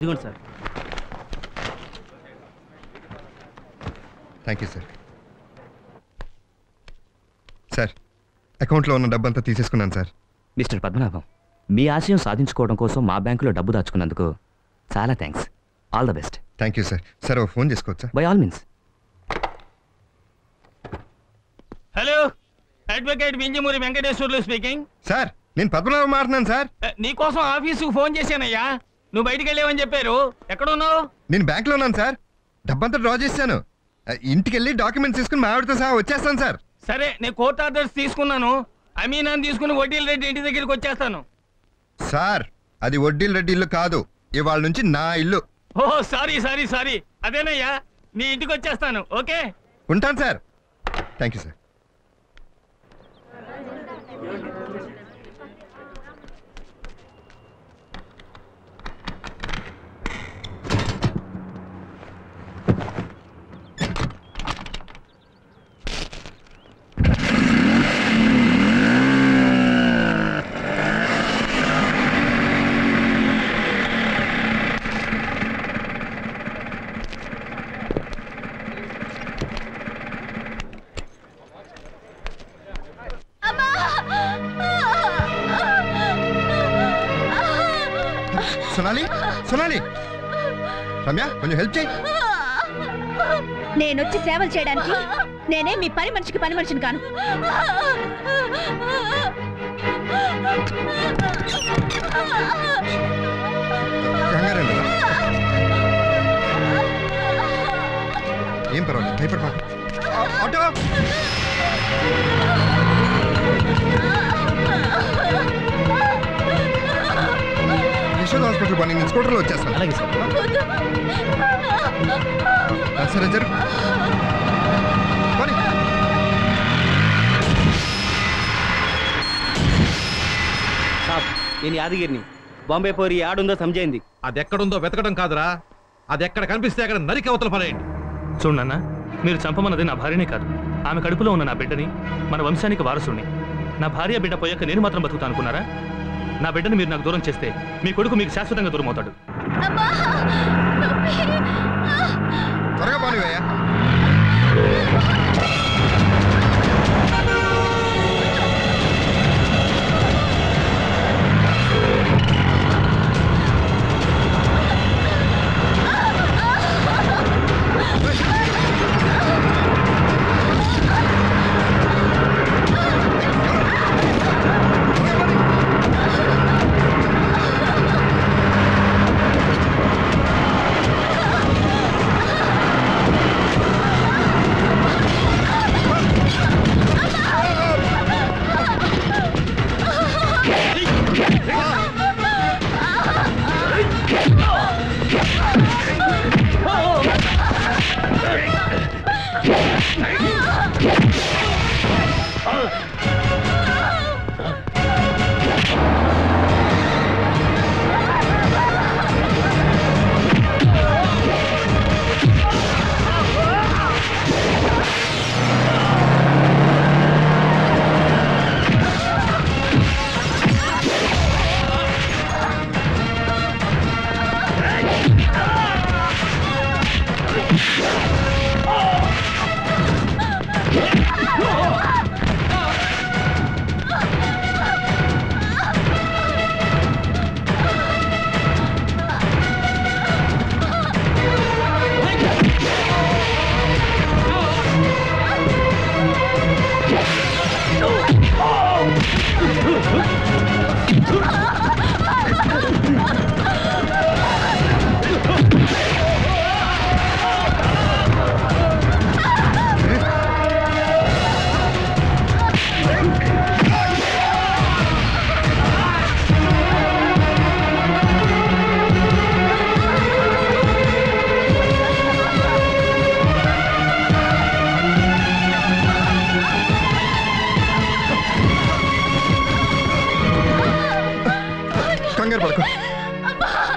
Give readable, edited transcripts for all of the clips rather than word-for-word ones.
ఇదిగోండి sir. Thank you sir. Sir అకౌంట్లో ఉన్న డబ్బంతా తీసేసుకున్నాను సార్. మిస్టర్ పద్మనాభం, మీ ఆశయం సాధించుకోవడం కోసం మా బ్యాంకులో డబ్బు దాచుకున్నందుకు చాలా thanks. All the best. Thank you sir. Sir ఓ ఫోన్ చేసుకోవచ్చా? By all means. Hello, advocate Vinjamuri Venkateswarlu speaking. Sir నేను పద్మనాభం మాట్లాడుతున్నాను సార్. నీకోసం ఆఫీసుకు ఫోన్ చేశానయ్యా. నువ్వు బయటికి వెళ్ళావని చెప్పారు. ఎక్కడున్నావు? నేను బ్యాంక్లో ఉన్నాను సార్. డబ్బంతా డ్రా చేశాను. ఇంటికి వెళ్ళి డాక్యుమెంట్స్ తీసుకుని మా ఆవిడతో సహా వచ్చేస్తాను సార్. సరే, నేను కోర్టు ఆర్డర్స్ తీసుకున్నాను. అమీనాన్ని తీసుకుని వడ్డీల రెడ్డి ఇంటి దగ్గరికి వచ్చేస్తాను. సార్ అది వడ్డీల రెడ్డి ఇల్లు కాదు, ఇవాళ నుంచి నా ఇల్లు. ఓహో, సారీ సారీ సారీ. అదేనయ్యా, నీ ఇంటికి వచ్చేస్తాను. ఓకే, ఉంటాను sir. Thank you sir. Sonali, Sonali, Ramya కొంచెం హెల్ప్ చేయి. నేనొచ్చి సేవలు చేయడానికి నేనే మీ పని మనిషికి పని మనిషిని కాను. ఏం పర్వాలేదు, భయపడమాకు. ఆటో యశోద హాస్పిటల్ పని, నేను స్కూటర్లో వచ్చేస్తాను. అలాగే సార్. సరే జరు. సాబ్, నేను యాదగిరిని. బాంబే పోరి ఆడుందో సమజైంది. అది ఎక్కడుందో వెతకడం కాదురా, అది ఎక్కడ కనిపిస్తే అక్కడ నరికి అవతల పడేయండి. చూడన్నా, మీరు చంపమన్నది నా భార్యనే కాదు, ఆమె కడుపులో ఉన్న నా బిడ్డని, మన వంశానికి వారసుని. నా భార్య బిడ్డ పోయాక నేను మాత్రం బతుకుతా అనుకున్నారా? నా బిడ్డని మీరు నాకు దూరం చేస్తే మీ కొడుకు మీకు శాశ్వతంగా దూరం అవుతాడు. త్వరగా పోనివయ్యా.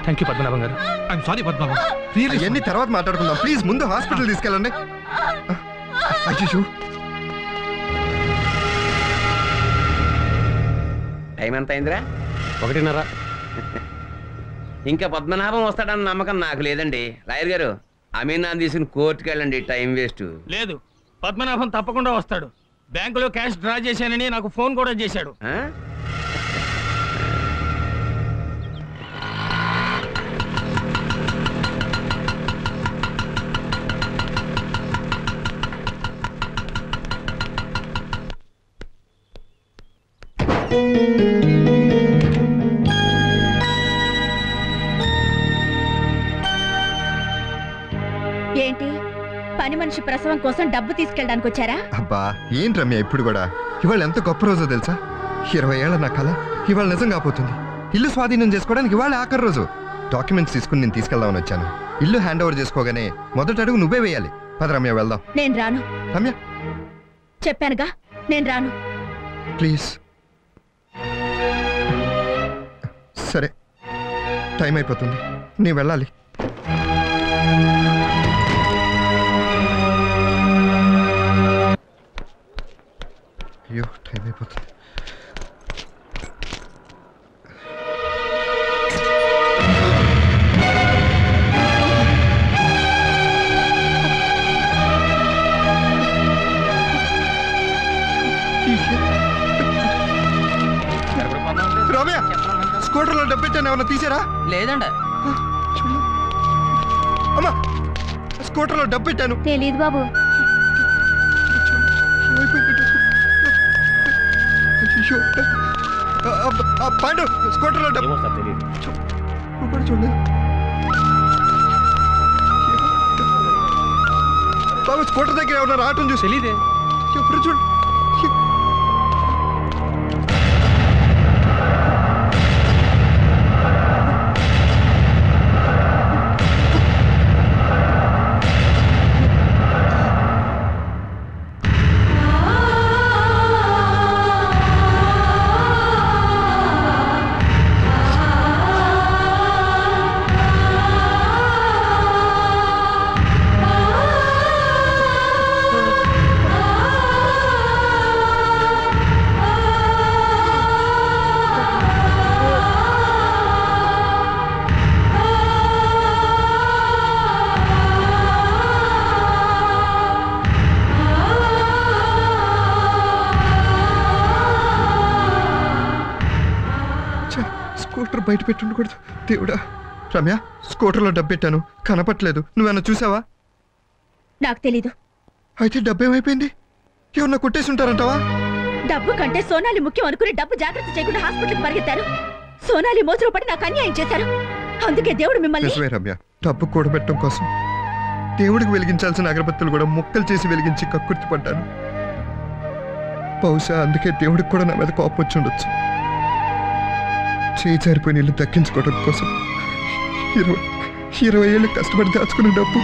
థ్యాంక్ యూ పద్మనాభం గారు. I'm sorry Padmanabham. అవన్నీ తర్వాత మాట్లాడుకుందాం. ప్లీజ్ ముందు హాస్పిటల్ తీసుకెళ్ళండి. అయ్యో, టైం ఎంత అయిందిరా? 1:30. ఇంకా పద్మనాభం వస్తాడన్న నమ్మకం నాకు లేదండి. లాయర్ గారు, అమీనాన్ని తీసుకుని కోర్టుకు వెళ్ళండి, టైం వేస్ట్. లేదు, పద్మనాభం తప్పకుండా వస్తాడు. బ్యాంకులో క్యాష్ డ్రా చేశానని నాకు ఫోన్ కూడా చేశాడు. ఏంటి, పని మనిషి ప్రసవం కోసం డబ్బు తీసుకెళ్ళడానికి వచ్చారా? అబ్బా ఏంటి రమ్య ఇప్పుడు కూడా? ఇవాళ ఎంత గొప్ప రోజో తెలుసా? 20 ఏళ్ల నా కళ ఇవాళ నిజం కాబోతుంది. ఇల్లు స్వాధీనం చేసుకోవడానికి ఇవాళ ఆఖరి రోజు. డాక్యుమెంట్స్ తీసుకుని నేను తీసుకెళ్దామని వచ్చాను. ఇల్లు హ్యాండ్ ఓవర్ చేసుకోగానే మొదటి అడుగు నువ్వే వేయాలి. పద రమ్య, వెళ్దాం. నేను రాను. రమ్య చెప్పానుగా, నేను రాను. ప్లీజ్. సరే, టైం అయిపోతుంది, నీ వెళ్ళాలి. అయ్యో, టైం అయిపోతుంది. రమ్య, స్కూటర్లో డబ్బెట్టాను, ఏమన్నా తీసారా? లేదండి. అమ్మా, స్కూటర్లో డబ్బెట్టాను. తెలీదు బాబు. పాండు, స్కూటర్లో డబ్బు చూడలేదు బాబు. స్కూటర్ దగ్గర ఏమన్నా ఆటో చూసి తెలీదే. ఎప్పుడు చూడు. స్కూటర్ బయట పెట్టి ఉండకూడదు దేవుడా. రమ్య, స్కూటర్లో డబ్బు పెట్టాను, కనపట్లేదు. నువ్వేమన్నా చూసావా? నాకు తెలీదు. అయితే డబ్బు ఏమైపోయింది? ఏమన్నా కొట్టేసి ఉంటారంటావా? డబ్బు కంటే సోనాలి ముఖ్యం అనుకుని డబ్బు జాగ్రత్త చేయకుండా హాస్పిటల్కి పరిగెత్తారు. సోనాలి మోసలో పడి నాకు అన్యాయం చేశారు. అందుకే దేవుడు మిమ్మల్ని... నిజమే రమ్య, డబ్బు కూడబెట్టడం కోసం దేవుడికి వెలిగించాల్సిన అగరబత్తులు కూడా ముక్కలు చేసి వెలిగించి కక్కుర్తి పడ్డాను. బహుశా అందుకే దేవుడికి కూడా నా మీద కోపం వచ్చి ఉండొచ్చు. చేయి జారిపోయిన ఇల్లు దక్కించుకోవడం కోసం 20 ఏళ్ళు కష్టపడి దాచుకున్న డబ్బు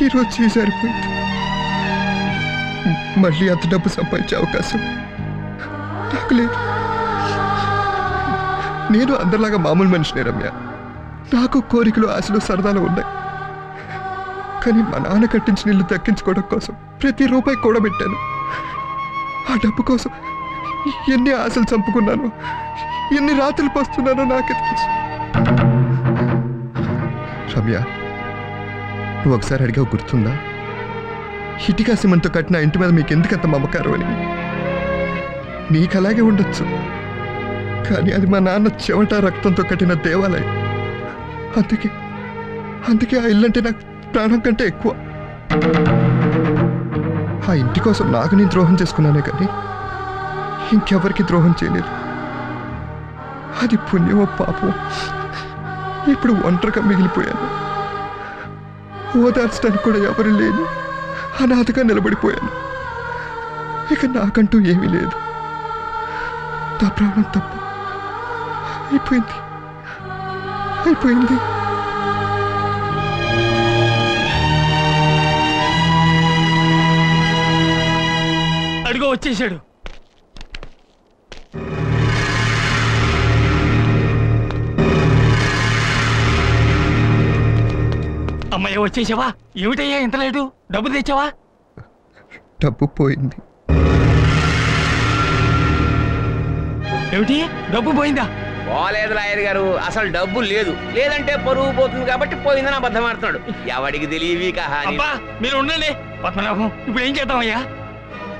ఈరోజు చేయి జారిపోయింది. మళ్ళీ అంత డబ్బు సంపాదించే అవకాశం నాకు లేదు. నేను అందరిలాగా మామూలు మనిషినే రమ్య. నాకు కోరికలు, ఆశలు, సరదాలు ఉన్నాయి. కానీ మా నాన్న కట్టించిన ఇల్లు దక్కించుకోవడం కోసం ప్రతి రూపాయి కూడబెట్టాను. ఆ డబ్బు కోసం ఎన్ని ఆశలు చంపుకున్నాను, ఎన్ని రాత్రులు పోస్తున్నానో నాకే తెలుసు. రమ్య, నువ్వు ఒకసారి అడిగావు, గుర్తుందా? ఇటుక సిమెంట్తో కట్టిన ఇంటి మీద మీకు ఎందుకంత మమకారం అని. నీకు అలాగే ఉండొచ్చు, కానీ అది మా నాన్న చెమట రక్తంతో కట్టిన దేవాలయం. అందుకే ఆ ఇల్లంటే నాకు ప్రాణం కంటే ఎక్కువ. ఆ ఇంటి కోసం నాకు నేను ద్రోహం చేసుకున్నానే కానీ ఇంకెవరికి ద్రోహం చేయలేదు. అది పుణ్యమో పాపం. ఇప్పుడు ఒంటరిగా మిగిలిపోయాను. ఓదార్చడానికి కూడా ఎవరు లేని అనాథగా నిలబడిపోయాను. ఇక నాకంటూ ఏమీ లేదు. నా ప్రాణం తప్ప అయిపోయింది. అడుగో వచ్చేసాడు. అమ్మాయి వచ్చేసావా? ఏమిటయ్యా ఇంత లేటు? డబ్బు తెచ్చావా? డబ్బు పోయింది. ఏమిటి, డబ్బు పోయిందా? పోలేదు లాయర్ గారు, అసలు డబ్బు లేదు. లేదంటే పరువు పోతుంది కాబట్టి పోయిందని అబద్ధం ఆడుతున్నాడు. ఎవడికి తెలియవి కహాని. అబ్బా మీరు ఉండండి పద్మనాభం, ఇప్పుడు ఏం చేద్దామయ్యా?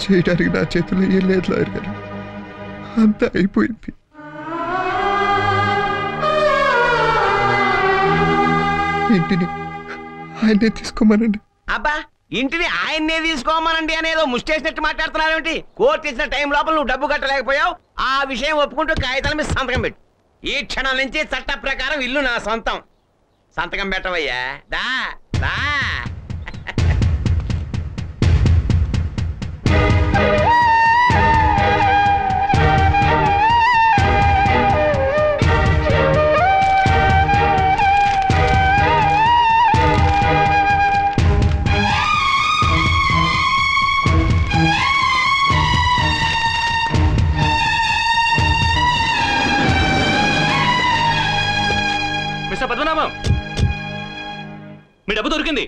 చేయడానికి నా చేతిలో ఏం లేదు లాయర్ గారు, అంతా అయిపోయింది. ఇంటిని ఆయనే తీసుకోమనండి. అబ్బా ఇంటిని ఆయన్నే తీసుకోమనండి అనేదో ముష్టేసినట్టు మాట్లాడుతున్నావేంటి? కోర్టు ఇచ్చిన టైం లోపల నువ్వు డబ్బు కట్టలేకపోయావు. ఆ విషయం ఒప్పుకుంటూ కాగితాల మీద సంతకం పెట్టు. ఈ క్షణం నుంచి చట్ట ప్రకారం ఇల్లు నా సొంతం. సంతకం పెట్టవయ్యా. దా దా. మిస్టర్ పద్మనాభం, మీ డబ్బు దొరికింది.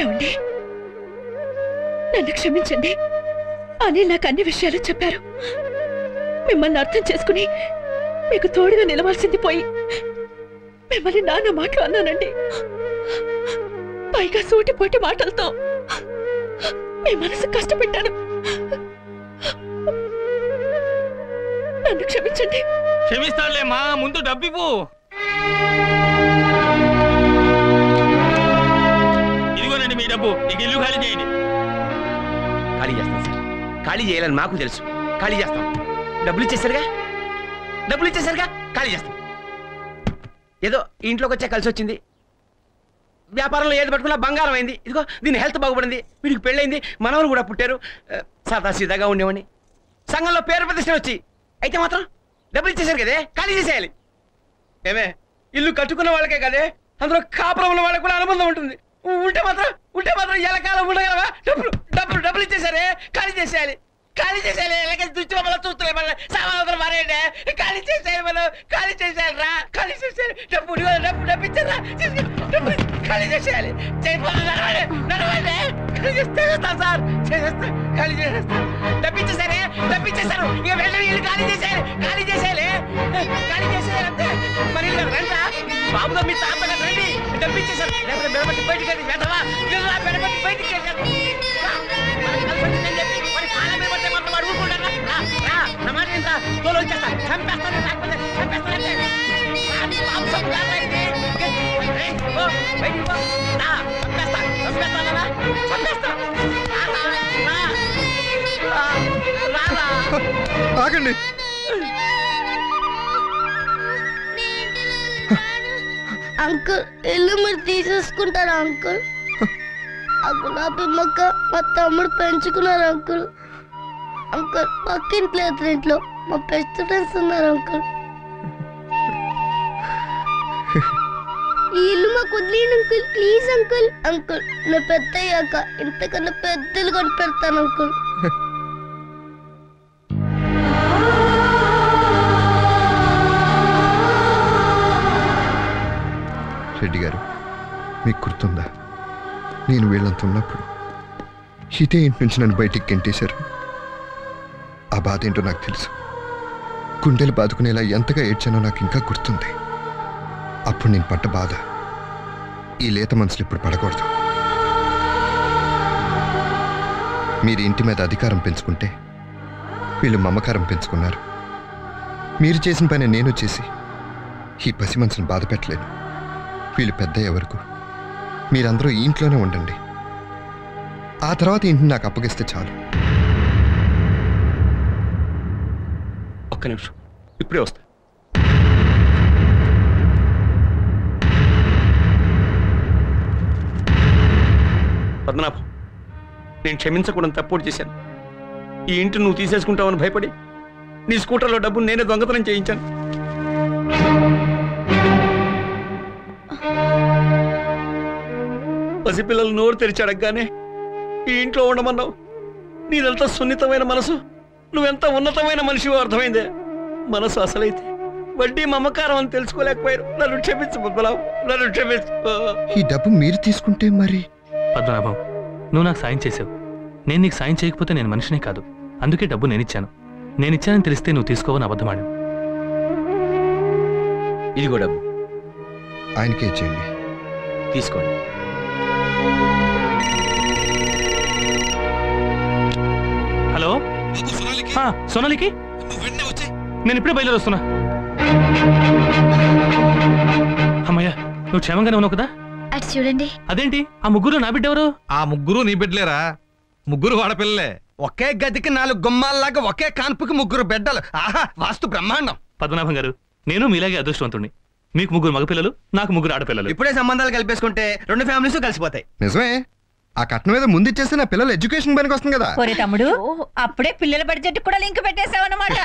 ఏమండి, నన్ను క్షమించండి. అని నాకు అన్ని విషయాలు చెప్పారు. మిమ్మల్ని అర్థం చేసుకుని మీకు తోడుగా నిలవాల్సింది పోయి మిమ్మల్ని నాన్న మాటలు అన్నానండి. పైగా సూటిపోటి మాటలతో మీ మనసు కష్టపెట్టాను. నన్ను క్షమించండి. క్షమిస్తాడులేమ్మా, ముందు డబ్బివ్వు. ఇదిగోనండి మీ డబ్బు, ఇక ఇల్లు ఖాళీ చేయండి. ఖాళీ చేస్తాం సార్, ఖాళీ చేయాలని మాకు తెలుసు. ఖాళీ చేస్తాం. డబ్బులు ఇచ్చేసరిగా ఖాళీ చేస్తాం. ఏదో ఇంట్లోకి వచ్చే కలిసి వచ్చింది. వ్యాపారంలో ఏది పట్టుకున్నా బంగారం అయింది. ఇదిగో దీని హెల్త్ బాగుపడింది, వీడికి పెళ్ళైంది, మనవలు కూడా పుట్టారు. సాదా సీదాగా ఉండేవాడిని. సంఘంలో పేరు ప్రతిష్ట వచ్చి అయితే మాత్రం డబ్బులు ఇచ్చేసారు కదే, ఖాళీ చేసేయాలి. ఏమే, ఇల్లు కట్టుకున్న వాళ్ళకే కదే, అందులో కాపురం ఉన్న వాళ్ళకి కూడా అనుబంధం ఉంటుంది. ఉంటే మాత్రం ఎలకాలం ఉండగలవా? డబ్బులు ఇచ్చేసారే, ఖాళీ చేసేయాలి. దృష్టి మమ్మల్ని చూస్తున్నాయి. మళ్ళీ సామాన్లు మారేయండి. ఖాళీ చేసేయాలి, మనం ఖాళీ చేసేయాలి రా. ఖాళీ చేసేయాలి. డబ్బు ఇచ్చారా? ఖాళీ చేసేయాలి. నడవండి. ఖాళీ చేస్తాను సార్, ఖాళీ చేసేస్తాను. డబ్బిచ్చేసారు. ఇక వెళ్ళి ఇల్లు ఖాళీ చేసేయాలి అంతే. మరి రండి బాబుగా మీ తాత రండి. డబ్బిచ్చేసారు. లేకపోతే బెడబట్టి బయటికి వెళ్ళి వెధవా బెడబట్టి బయటికి వెళ్ళారు. ఆగండి. అంకుల్, ఇల్లు మీరు తీసేసుకుంటారా అంకుల్? ఆ గులాబీ మొక్క మా తమ్ముడు పెంచుకున్నారు అంకుల్. పక్కింట్లో ఎదురింట్లో మా బెస్ట్ ఫ్రెండ్స్ ఉన్నారు అంకుల్. ఈ ఇల్లు మాకు వదిలేయండి అంకుల్, ప్లీజ్ అంకుల్. నేను పెద్ద అయ్యాక ఇంతకన్నా పెద్దలు కొని పెడతాను అంకుల్. రెడ్డి గారు, మీకు గుర్తుందా, నేను వీళ్ళంతా ఉన్నప్పుడు ఇదే ఇంటి నుంచి నన్ను బయటికి గెంటేశారు. ఆ బాధ ఏంటో నాకు తెలుసు. గుండెలు బాదుకునేలా ఎంతగా ఏడ్చానో నాకు ఇంకా గుర్తుంది. అప్పుడు నేను పడ్డ బాధ ఈ లేత మనసులు ఇప్పుడు పడకూడదు. మీరు ఇంటి మీద అధికారం పెంచుకుంటే వీళ్ళు మమకారం పెంచుకున్నారు. మీరు చేసిన పని నేను చేసి ఈ పసి మనసును బాధ పెట్టలేను. వీళ్ళు పెద్ద ఎవరకు మీరందరూ ఈ ఇంట్లోనే ఉండండి. ఆ తర్వాత ఇంటిని నాకు అప్పగిస్తే చాలు. ఒక్క నిమిషం, ఇప్పుడే వస్తా. పద్మనాభం, నేను క్షమించకూడని తప్పుడు చేశాను. ఈ ఇంటిని నువ్వు తీసేసుకుంటావని భయపడి నీ స్కూటర్లో డబ్బును నేనే దొంగతనం చేయించాను. పసిపిల్లలు నోరు తెరిచి అడగగానే ఈ ఇంట్లో ఉండమన్నావు. నీదంతా సున్నితమైన మనసు, నువ్వెంత ఉన్నతమైన మనిషివో అర్థమైందే. మనసు అసలైతే వడ్డీ మమకారం అని తెలుసుకోలేకపోయారు. నన్ను క్షమించు పద్మనాభం, నన్ను క్షమించు. ఈ డబ్బు మీరు తీసుకుంటే మరి పద్మనాభం, నువ్వు నాకు సాయం చేసావు. నేను నీకు సాయం చేయకపోతే నేను మనిషినే కాదు. అందుకే డబ్బు నేనిచ్చాను. నేనిచ్చానని తెలిస్తే నువ్వు తీసుకోవని అబద్ధమాడు. ఇదిగో డబ్బు ఆయనకే ఇచ్చేయండి. తీసుకోండి. హలో, సోనాలికి, నేను ఇప్పుడే బయలుదేరి వస్తున్నా. అమ్మయ్యా, నువ్వు క్షేమంగానే ఉన్నావు కదా? అటు చూడండి. అదేంటి ఆ ముగ్గురు నా బిడ్డ ఎవరు? ఆ ముగ్గురు నీ బిడ్డలేరా? ముగ్గురు వాడపిల్లలే. ఒకే గదికి 4 గుమ్మాల్లాగా ఒకే కాన్పుకి 3 బిడ్డలు. ఆహా, వాస్తు బ్రహ్మాండం. పద్మనాభం గారు, నేను మీలాగే అదృష్టవంతుణ్ణి. మీకు 3 మగపిల్లలు, నాకు 3 ఆడపిల్లలు. ఇప్పుడే సంబంధాలు కలిపేసుకుంటే 2 ఫ్యామిలీస్ కలిసిపోతాయి. నిజమే. ఆ కట్నం మీద ముందు ఇచ్చేస్తే నా పిల్లల ఎడ్యుకేషన్ పనికి వస్తుంది కదా. తమ్ముడు, అప్పుడే పిల్లల బడ్జెట్ కూడా లింక్ పెట్టేశావన్నమాట.